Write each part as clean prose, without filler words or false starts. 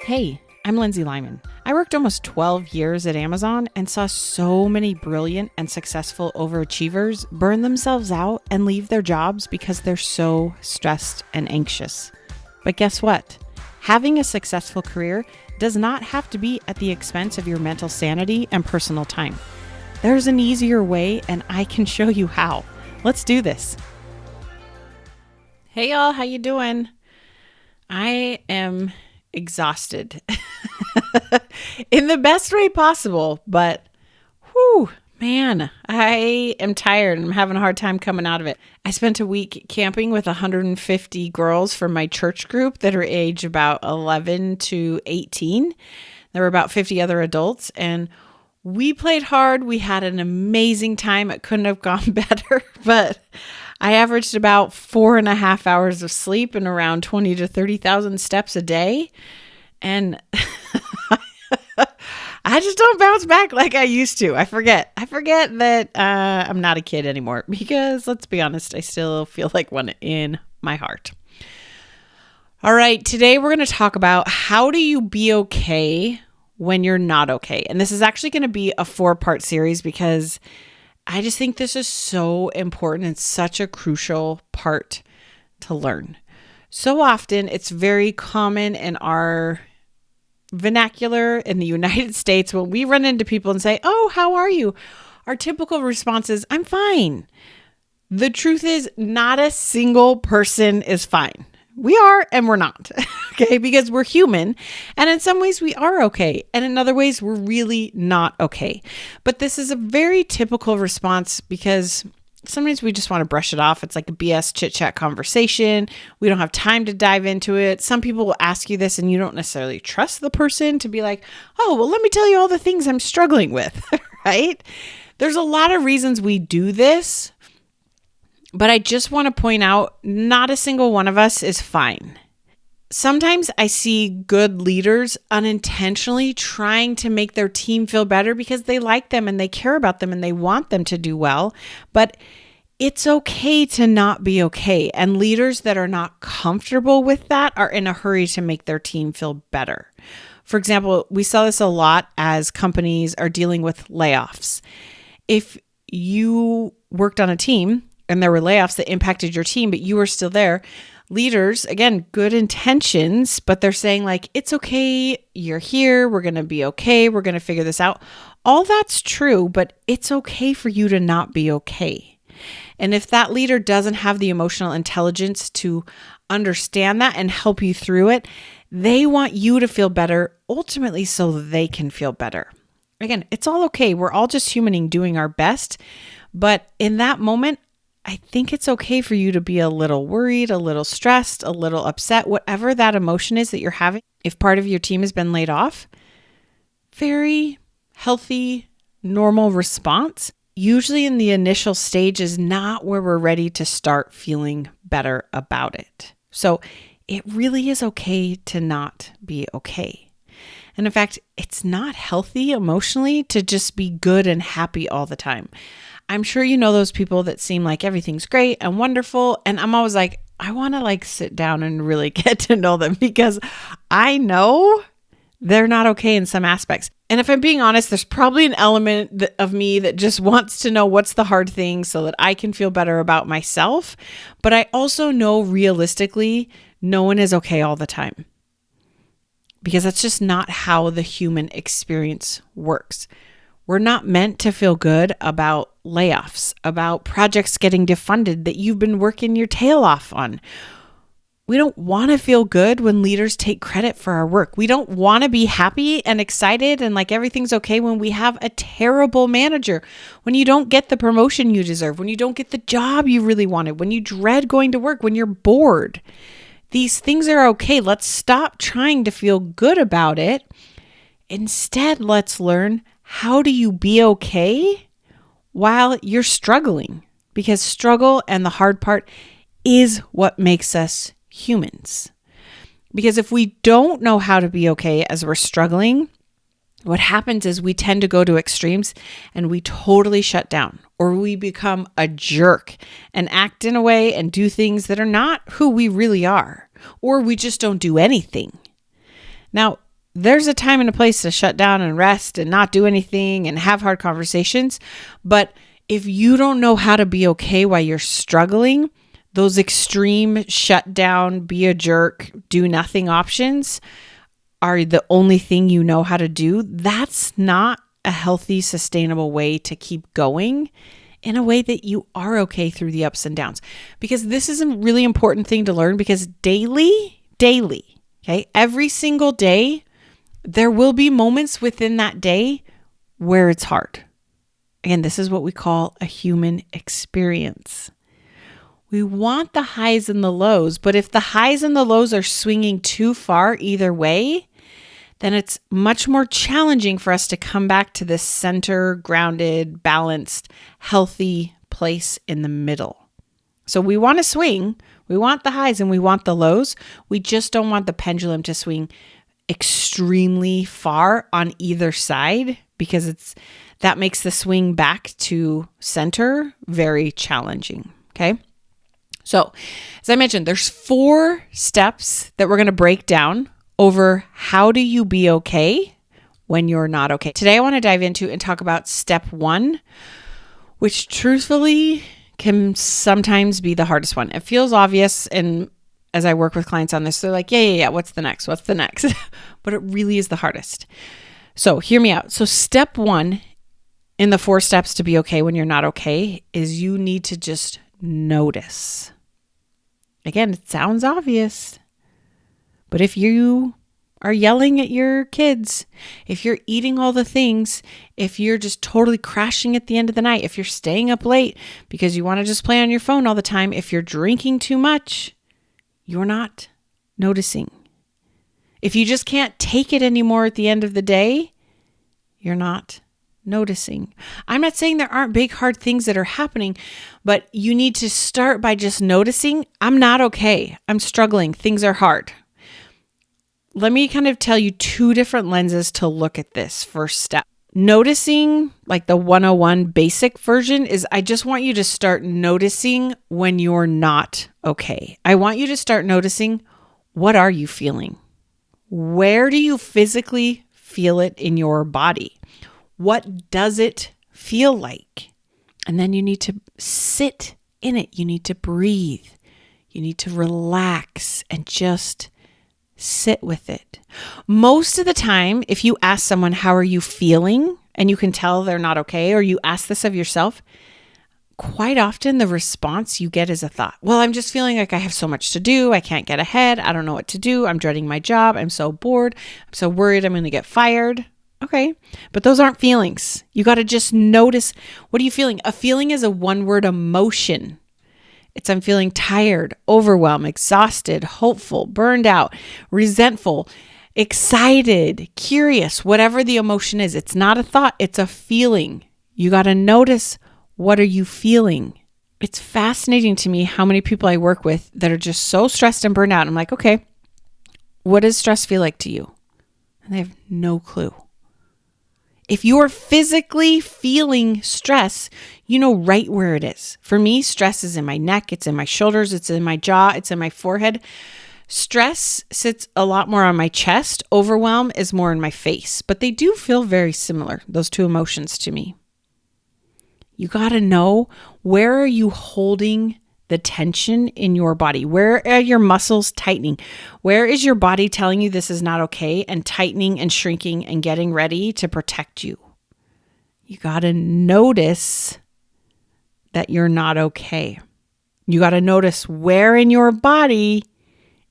Hey, I'm Lindsay Lyman. I worked almost 12 years at Amazon and saw so many brilliant and successful overachievers burn themselves out and leave their jobs because they're so stressed and anxious. But guess what? Having a successful career does not have to be at the expense of your mental sanity and personal time. There's an easier way, and I can show you how. Let's do this. Hey y'all, how you doing? I am exhausted in the best way possible, but whew, man, I am tired and I'm having a hard time coming out of it. I spent a week camping with 150 girls from my church group that are age about 11 to 18. There were about 50 other adults, and we played hard. We had an amazing time. It couldn't have gone better, but I averaged about 4.5 hours of sleep and around 20 to 30,000 steps a day. And I just don't bounce back like I used to. I forget that I'm not a kid anymore because, let's be honest, I still feel like one in my heart. All right, today we're going to talk about how do you be okay when you're not okay. And this is actually going to be a 4-part series because I just think this is so important and such a crucial part to learn. So often it's very common in our vernacular in the United States when we run into people and say, "Oh, how are you?" Our typical response is, "I'm fine." The truth is, not a single person is fine. We are and we're not, okay? Because we're human, and in some ways we are okay, and in other ways we're really not okay. But this is a very typical response because sometimes we just want to brush it off. It's like a BS chit-chat conversation. We don't have time to dive into it. Some people will ask you this and you don't necessarily trust the person to be like, "Oh, well, let me tell you all the things I'm struggling with," right? There's a lot of reasons we do this. But I just want to point out, not a single one of us is fine. Sometimes I see good leaders unintentionally trying to make their team feel better because they like them and they care about them and they want them to do well. But it's okay to not be okay. And leaders that are not comfortable with that are in a hurry to make their team feel better. For example, we saw this a lot as companies are dealing with layoffs. If you worked on a team and there were layoffs that impacted your team, but you were still there, leaders, again, good intentions, but they're saying like, "It's okay, you're here, we're going to be okay, we're going to figure this out." All that's true, but it's okay for you to not be okay. And if that leader doesn't have the emotional intelligence to understand that and help you through it, they want you to feel better ultimately so they can feel better. Again, it's all okay. We're all just humaning doing our best. But in that moment, I think it's okay for you to be a little worried, a little stressed, a little upset, whatever that emotion is that you're having. If part of your team has been laid off, very healthy, normal response. Usually in the initial stage is not where we're ready to start feeling better about it. So it really is okay to not be okay. And in fact, it's not healthy emotionally to just be good and happy all the time. I'm sure you know those people that seem like everything's great and wonderful. And I'm always like, I want to sit down and really get to know them because I know they're not okay in some aspects. And if I'm being honest, there's probably an element of me that just wants to know what's the hard thing so that I can feel better about myself. But I also know realistically, no one is okay all the time because that's just not how the human experience works. We're not meant to feel good about layoffs, about projects getting defunded that you've been working your tail off on. We don't want to feel good when leaders take credit for our work. We don't want to be happy and excited and like everything's okay when we have a terrible manager, when you don't get the promotion you deserve, when you don't get the job you really wanted, when you dread going to work, when you're bored. These things are okay. Let's stop trying to feel good about it. Instead, let's learn, how do you be okay while you're struggling? Because struggle and the hard part is what makes us humans. Because if we don't know how to be okay as we're struggling, what happens is we tend to go to extremes and we totally shut down, or we become a jerk and act in a way and do things that are not who we really are, or we just don't do anything. Now, there's a time and a place to shut down and rest and not do anything and have hard conversations. But if you don't know how to be okay while you're struggling, those extreme shut down, be a jerk, do nothing options are the only thing you know how to do. That's not a healthy, sustainable way to keep going in a way that you are okay through the ups and downs. Because this is a really important thing to learn, because daily, okay, every single day, there will be moments within that day where it's hard. Again, this is what we call a human experience. We want the highs and the lows, but if the highs and the lows are swinging too far either way, then it's much more challenging for us to come back to this center, grounded, balanced, healthy place in the middle. So we want to swing. We want the highs and we want the lows. We just don't want the pendulum to swing extremely far on either side, because that makes the swing back to center very challenging. Okay. So as I mentioned, there's 4 steps that we're going to break down over how do you be okay when you're not okay. Today, I want to dive into and talk about step 1, which truthfully can sometimes be the hardest one. It feels obvious, and as I work with clients on this, they're like, yeah, what's the next? But it really is the hardest. So hear me out. So step 1 in the 4 steps to be okay when you're not okay is you need to just notice. Again, it sounds obvious, but if you are yelling at your kids, if you're eating all the things, if you're just totally crashing at the end of the night, if you're staying up late because you want to just play on your phone all the time, if you're drinking too much, you're not noticing. If you just can't take it anymore at the end of the day, you're not noticing. I'm not saying there aren't big, hard things that are happening, but you need to start by just noticing, I'm not okay. I'm struggling. Things are hard. Let me kind of tell you 2 different lenses to look at this first step. Noticing, like the 101 basic version, is I just want you to start noticing when you're not okay. I want you to start noticing, what are you feeling? Where do you physically feel it in your body? What does it feel like? And then you need to sit in it. You need to breathe. You need to relax and just sit with it. Most of the time, if you ask someone, how are you feeling? And you can tell they're not okay, or you ask this of yourself, quite often the response you get is a thought. Well, I'm just feeling like I have so much to do. I can't get ahead. I don't know what to do. I'm dreading my job. I'm so bored. I'm so worried I'm going to get fired. Okay, but those aren't feelings. You got to just notice, what are you feeling? A feeling is a 1-word emotion. It's I'm feeling tired, overwhelmed, exhausted, hopeful, burned out, resentful, excited, curious, whatever the emotion is. It's not a thought, it's a feeling. You got to notice, what are you feeling? It's fascinating to me how many people I work with that are just so stressed and burned out. I'm like, okay, what does stress feel like to you? And they have no clue. If you're physically feeling stress, you know right where it is. For me, stress is in my neck, it's in my shoulders, it's in my jaw, it's in my forehead. Stress sits a lot more on my chest. Overwhelm is more in my face, but they do feel very similar, those 2 emotions to me. You got to know, where are you holding the tension in your body? Where are your muscles tightening? Where is your body telling you this is not okay and tightening and shrinking and getting ready to protect you? You got to notice that you're not okay. You got to notice where in your body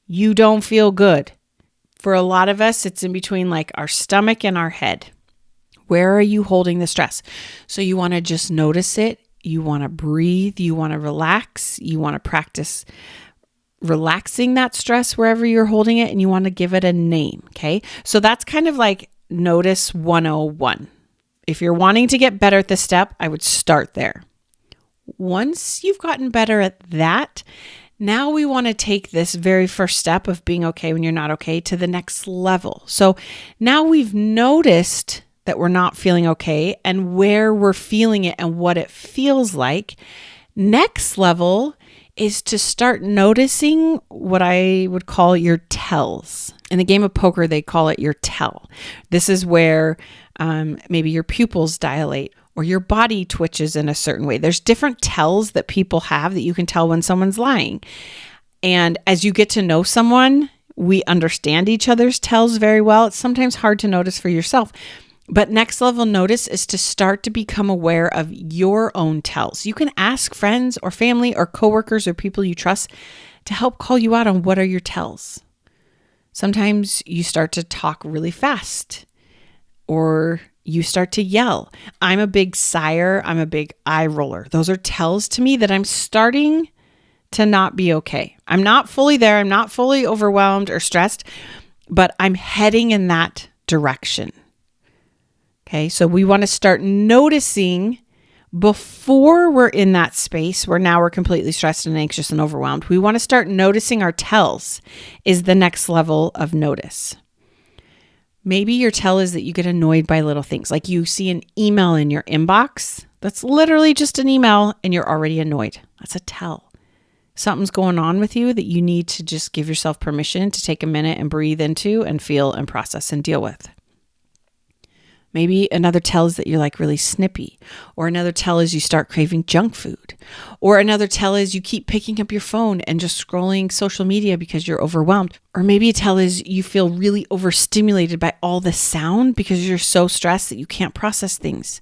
you don't feel good. For a lot of us, it's in between like our stomach and our head. Where are you holding the stress? So you want to just notice it. You want to breathe, you want to relax, you want to practice relaxing that stress wherever you're holding it, and you want to give it a name, okay? So that's kind of like notice 101. If you're wanting to get better at this step, I would start there. Once you've gotten better at that, now we want to take this very first step of being okay when you're not okay to the next level. So now we've noticed that we're not feeling okay and where we're feeling it and what it feels like. Next level is to start noticing what I would call your tells. In the game of poker, they call it your tell. This is where maybe your pupils dilate or your body twitches in a certain way. There's different tells that people have that you can tell when someone's lying. And as you get to know someone, we understand each other's tells very well. It's sometimes hard to notice for yourself. But next level notice is to start to become aware of your own tells. You can ask friends or family or coworkers or people you trust to help call you out on what are your tells. Sometimes you start to talk really fast or you start to yell. I'm a big sigher. I'm a big eye roller. Those are tells to me that I'm starting to not be okay. I'm not fully there. I'm not fully overwhelmed or stressed, but I'm heading in that direction. Okay, so we want to start noticing before we're in that space where now we're completely stressed and anxious and overwhelmed. We want to start noticing our tells is the next level of notice. Maybe your tell is that you get annoyed by little things, like you see an email in your inbox. That's literally just an email and you're already annoyed. That's a tell. Something's going on with you that you need to just give yourself permission to take a minute and breathe into and feel and process and deal with. Maybe another tell is that you're like really snippy, or another tell is you start craving junk food, or another tell is you keep picking up your phone and just scrolling social media because you're overwhelmed. Or maybe a tell is you feel really overstimulated by all the sound because you're so stressed that you can't process things.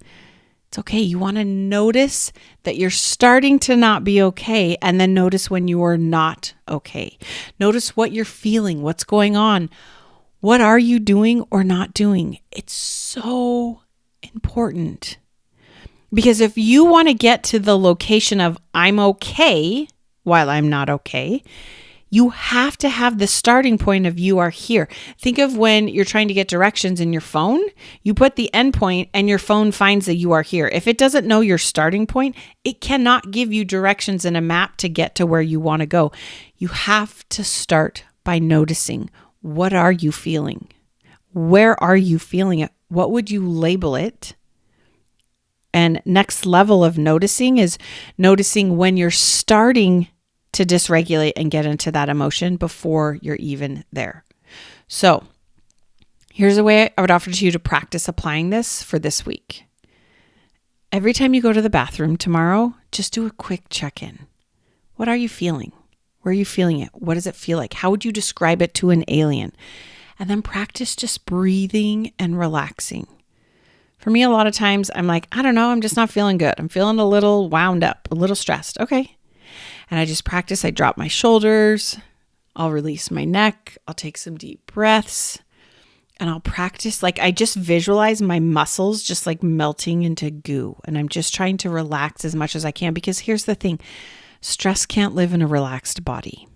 It's okay. You want to notice that you're starting to not be okay, and then notice when you are not okay. Notice what you're feeling, what's going on. What are you doing or not doing? It's so important. Because if you want to get to the location of I'm okay while I'm not okay, you have to have the starting point of you are here. Think of when you're trying to get directions in your phone, you put the end point and your phone finds that you are here. If it doesn't know your starting point, it cannot give you directions in a map to get to where you want to go. You have to start by noticing. What are you feeling? Where are you feeling it? What would you label it? And next level of noticing is noticing when you're starting to dysregulate and get into that emotion before you're even there. So here's a way I would offer to you to practice applying this for this week. Every time you go to the bathroom tomorrow, just do a quick check-in. What are you feeling? Where are you feeling it? What does it feel like? How would you describe it to an alien? And then practice just breathing and relaxing. For me, a lot of times I'm like, I don't know, I'm just not feeling good. I'm feeling a little wound up, a little stressed. Okay. And I just practice. I drop my shoulders. I'll release my neck. I'll take some deep breaths. And I'll practice, like I just visualize my muscles just like melting into goo. And I'm just trying to relax as much as I can, because here's the thing. Stress can't live in a relaxed body.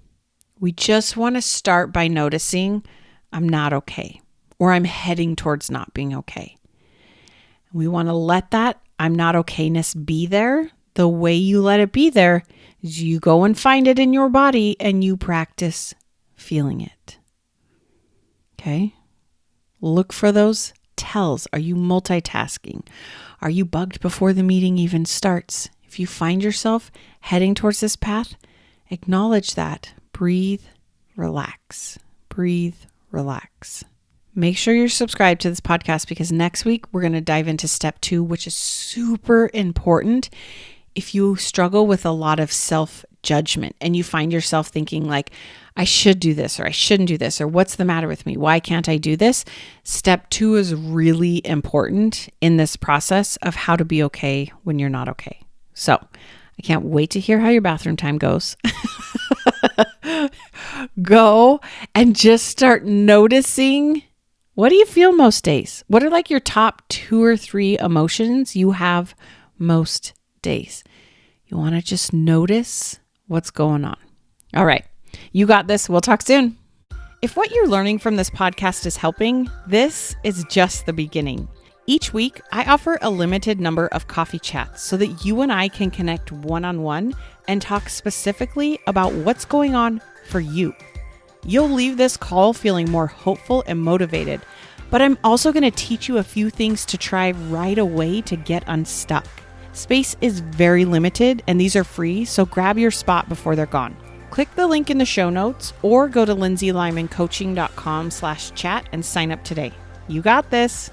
We just want to start by noticing I'm not okay, or I'm heading towards not being okay. We want to let that I'm not okayness be there. The way you let it be there is you go and find it in your body and you practice feeling it. Okay? Look for those tells. Are you multitasking? Are you bugged before the meeting even starts? If you find yourself heading towards this path, acknowledge that. Breathe, relax. Breathe, relax. Make sure you're subscribed to this podcast, because next week we're going to dive into step 2, which is super important if you struggle with a lot of self-judgment and you find yourself thinking like, I should do this, or I shouldn't do this, or what's the matter with me? Why can't I do this? Step 2 is really important in this process of how to be okay when you're not okay. So I can't wait to hear how your bathroom time goes. Go and just start noticing, what do you feel most days? What are like your top 2 or 3 emotions you have most days? You want to just notice what's going on. All right. You got this. We'll talk soon. If what you're learning from this podcast is helping, this is just the beginning. Each week, I offer a limited number of coffee chats so that you and I can connect one-on-one and talk specifically about what's going on for you. You'll leave this call feeling more hopeful and motivated, but I'm also going to teach you a few things to try right away to get unstuck. Space is very limited and these are free, so grab your spot before they're gone. Click the link in the show notes or go to lindsaylymancoaching.com/chat and sign up today. You got this.